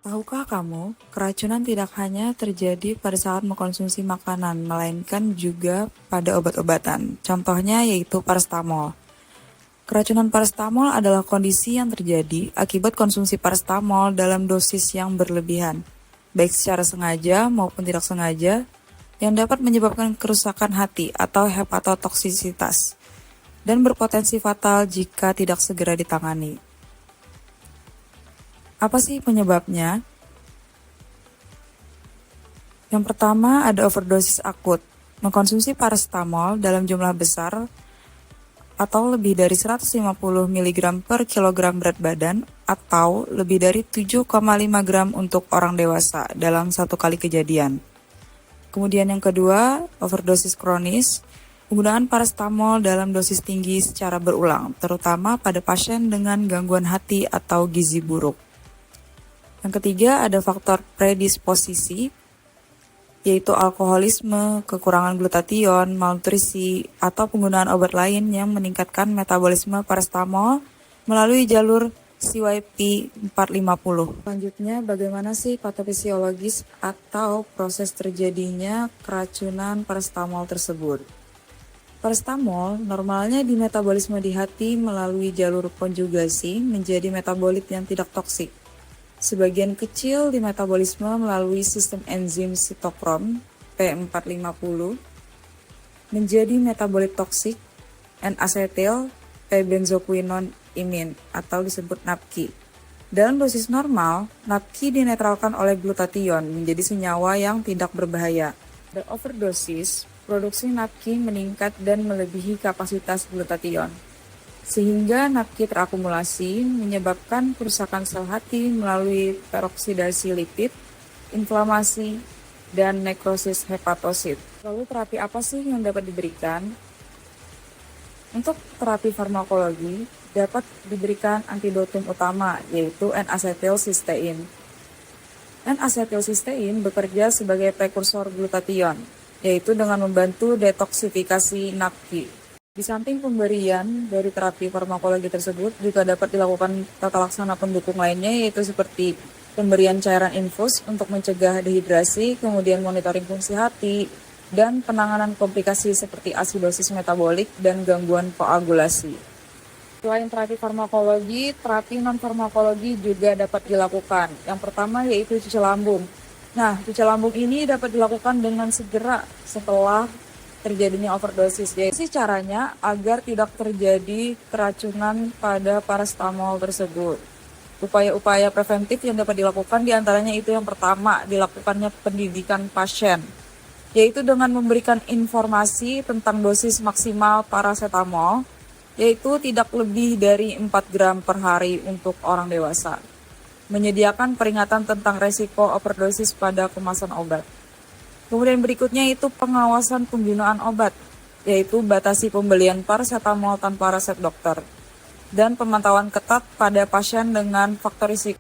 Tahukah kamu, keracunan tidak hanya terjadi pada saat mengkonsumsi makanan, melainkan juga pada obat-obatan. Contohnya yaitu paracetamol. Keracunan paracetamol adalah kondisi yang terjadi akibat konsumsi paracetamol dalam dosis yang berlebihan, baik secara sengaja maupun tidak sengaja, yang dapat menyebabkan kerusakan hati atau hepatotoksisitas, dan berpotensi fatal jika tidak segera ditangani. Apa sih penyebabnya? Yang pertama ada overdosis akut. Mengkonsumsi paracetamol dalam jumlah besar atau lebih dari 150 mg per kilogram berat badan atau lebih dari 7,5 gram untuk orang dewasa dalam satu kali kejadian. Kemudian yang kedua, overdosis kronis. Penggunaan paracetamol dalam dosis tinggi secara berulang, terutama pada pasien dengan gangguan hati atau gizi buruk. Yang ketiga ada faktor predisposisi, yaitu alkoholisme, kekurangan glutathione, malnutrisi, atau penggunaan obat lain yang meningkatkan metabolisme paracetamol melalui jalur CYP450. Selanjutnya, bagaimana sih patofisiologis atau proses terjadinya keracunan paracetamol tersebut? Paracetamol normalnya dimetabolisme di hati melalui jalur konjugasi menjadi metabolit yang tidak toksik. Sebagian kecil dimetabolisme melalui sistem enzim sitokrom P450 menjadi metabolit toksik N-asetil P-benzoquinone-imin atau disebut NAPQI. Dalam dosis normal, NAPQI dinetralkan oleh glutathione menjadi senyawa yang tidak berbahaya. Pada overdosis, produksi NAPQI meningkat dan melebihi kapasitas glutathione, sehingga NAPQI terakumulasi menyebabkan kerusakan sel hati melalui peroksidasi lipid, inflamasi, dan nekrosis hepatosit. Lalu terapi apa sih yang dapat diberikan? Untuk terapi farmakologi dapat diberikan antidotum utama yaitu N-asetilsistein. N-asetilsistein bekerja sebagai prekursor glutathione, yaitu dengan membantu detoksifikasi NAPQI. Di samping pemberian dari terapi farmakologi tersebut juga dapat dilakukan tata laksana pendukung lainnya yaitu seperti pemberian cairan infus untuk mencegah dehidrasi, kemudian monitoring fungsi hati, dan penanganan komplikasi seperti asidosis metabolik dan gangguan koagulasi. Selain terapi farmakologi, terapi non-farmakologi juga dapat dilakukan. Yang pertama yaitu cuci lambung. Nah, cuci lambung ini dapat dilakukan dengan segera setelah terjadinya overdosis. Jadi caranya agar tidak terjadi keracunan pada paracetamol tersebut. Upaya-upaya preventif yang dapat dilakukan diantaranya itu yang pertama, dilakukannya pendidikan pasien, yaitu dengan memberikan informasi tentang dosis maksimal paracetamol, yaitu tidak lebih dari 4 gram per hari untuk orang dewasa. Menyediakan peringatan tentang resiko overdosis pada kemasan obat. Kemudian berikutnya itu pengawasan penggunaan obat, yaitu batasi pembelian paracetamol tanpa resep dokter, dan pemantauan ketat pada pasien dengan faktor risiko.